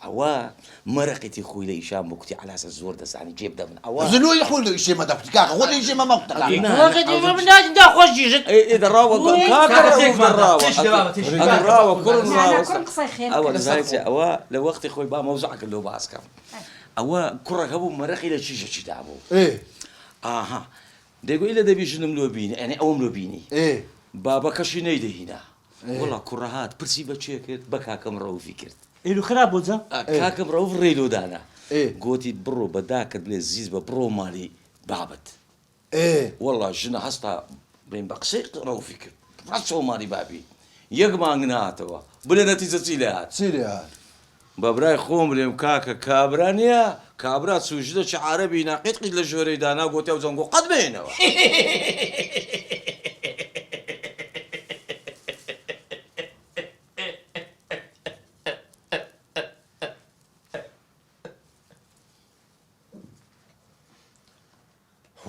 ئەوە مەرەقێتی خۆی لە ئیشان بۆ کوتی علاسە زۆر دەزانی جێبدە من ئەوە زلوی خۆی لە ئیشێ مەدەکوتی کاکە خۆ لە ئیشێ مەمەقوتەکە خۆشیژت دەڕاوە ئەوە دەزانێت ئەوە لە وەختی خۆی با مەوزوعەکە لەو باسکەم ئەوە کوڕەکە بوو مەرەقی لە چیژەچیدا بوو ئاها دەیگوی لە دەبی ژنم لۆ بینی ئەنێ ئەوم لۆ بینی بابەکەشی نەیدەهینا وەڵا کوڕەهات پرسی بە چێ کرد بە کاکەم ڕەوفی کرد ئێلو خراپ بۆ جا کاکەم ڕەوف ڕێلۆدانا گوتی بڕۆ بەداکرد لێ زیز بە بڕۆ مالی بابەت وەڵا ژنە هەستا بین بە قسەی ڕەوفی کرد ڕەچەوە مالی بابی یەک مانگ نهاتەوە بلێ نەتیجە چی لێ هات بە برای خۆم بڵێم کاکە کابرا نییە کابرا سوژدە چ عەرەبی ناقیتقی لە ژۆرەی دانا گوتێ و جەنگۆ قەت بێنەوە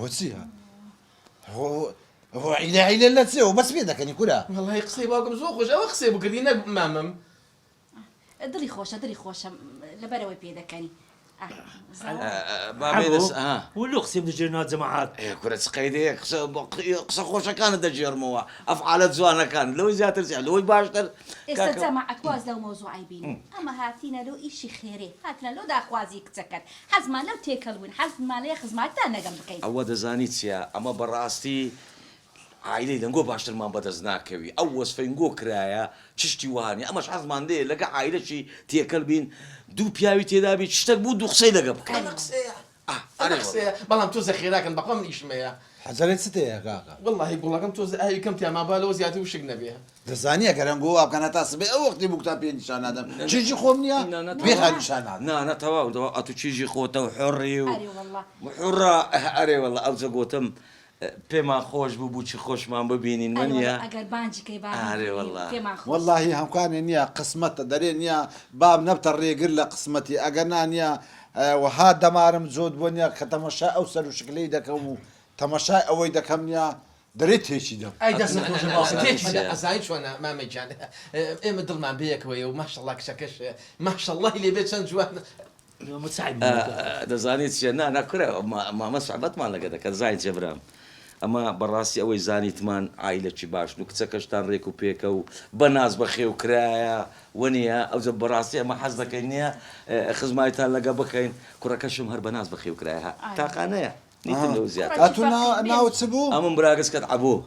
هۆچیە هۆ عیلە لە چێەوە بەس پێ دەکەنی کورە وەڵی قسەی باوکم زۆر خۆش ئەوە قسەی بکردی نەک مامەم دڵی خۆشە لەبەرەوەی پێ دەکەنی ولو قسەم دەژێرنا جەماعات کورە چقەیدەیە قسە خۆشەکانت دەژێرمەوە ئەفعالەت جوانەکان لەوەی زیاتر لەوەی باشتر ئێستا جەماعەت واز لەو مەوزوعی بینی ئەمە هاتینە لەو ئیشی خێرێ هاتنە لەو داخوازی کچەکەت حەزمان لەو تێکەڵبوون حەزمان لێ خزمەتتان نەگەم بکەین ئەوە دەزانی چییە ئەمە بەڕاستی عیلەی دەنگۆ باشترمان بەدەست ناکەوی ئەو وەسفەنگۆ کرایە چشتی وانی ئەمەش حەزمان دێ لەگە عیلەشی تێکەڵ بین دوو پیاوی تێدابی شتێک بوو دوو قسەی لەگە بکەین بەڵام تۆ زەخێراکەن بەقەم نیشمەیە حەزەرێت چ تەیە کاکە وەڵی گوڵەکەم تۆ ئاوی کەم تیاما با لەوە زیاتر وشک نەبێ دەزانی ئەگەرەنگۆ وابکەنە تا سبێ ئەو وەختی بووکتا پێ نیشان نادەم چیژی خۆم نییە بێخا نیشان نادەم نانە تەواو ئەتو چیژی خۆتە و حڕی و حڕە ئەرێ وەڵە ئەو جەگۆتم پێمان خۆش بوو بووچی خۆشمان ببینین منە ئەگەر بانجیکەی واللهی هەمکانێ نییە قسمەتە دەرێ نییە باب نەبتە ڕێگر لە قسمەتی ئەگەر نانە وەها دەمارم جۆت بۆ نییە کە تەمەشا ئەو سەر و شکلەی دەکەم و تەمەشای ئەوەی دەکەم نییە دەرێت تێکی دەم ئەزای چۆنە مامەجان ئێمە دڵمان بەیەکەوەی و ماشەڵڵا کچەکەش ماشەڵڵی لێبێت چەند جوان دەزانیت چێ ناکورە مامە سعبەتمان لەگە دەکەن زای جێبرام ئەمە بەڕاستی ئەوەی زانیتمان ئایلەکی باش و کچەکەشتان ڕێک و پێکە و بە ناز بەخێ و کرایە وەنیە ئەوجە بەڕاستی ئەمە حەز دەکەین نییە خزمایتان لەگە بکەین کوڕەکەشم هەر بە ناز بەخێ و کرایە تاقانەیە نیتن لەو زیاتر ئەتو ناوت چ بوو ئەمم براگەسکەت عەبوو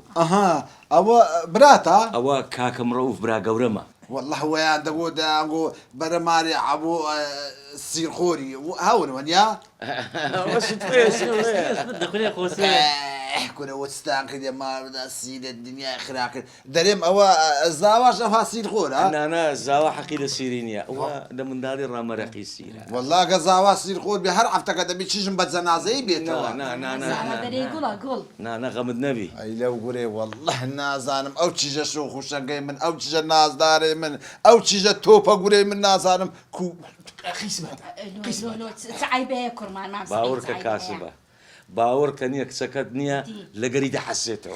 ئەوە براتە ئەوە کاکەم ڕەوف برا گەورەمە والله وەیان دەگۆ دەیانگۆ بەرەماری عەبوو سیرخۆری هەون وەنیا كنا وستان كده ما بدا سيد الدنيا خراك دريم أو زاواش أفا سيد خورا أنا زاوا حقيقة سيرينيا أو ده من داري رامرقي سيرا والله كزاوا سيد خور بهر عفتك ده بيتشجم بتزنازي بيتوا نا غمد نبي أي لو قولي والله نازانم أو تيجا شو خوشا جاي من أو تيجا ناز داري من أو تيجا توبا قولي من نازانم كو أخي سمعت تعيبه كرمان ما باورك كاسبة باور كنيك سكت نية لقريدة حسيته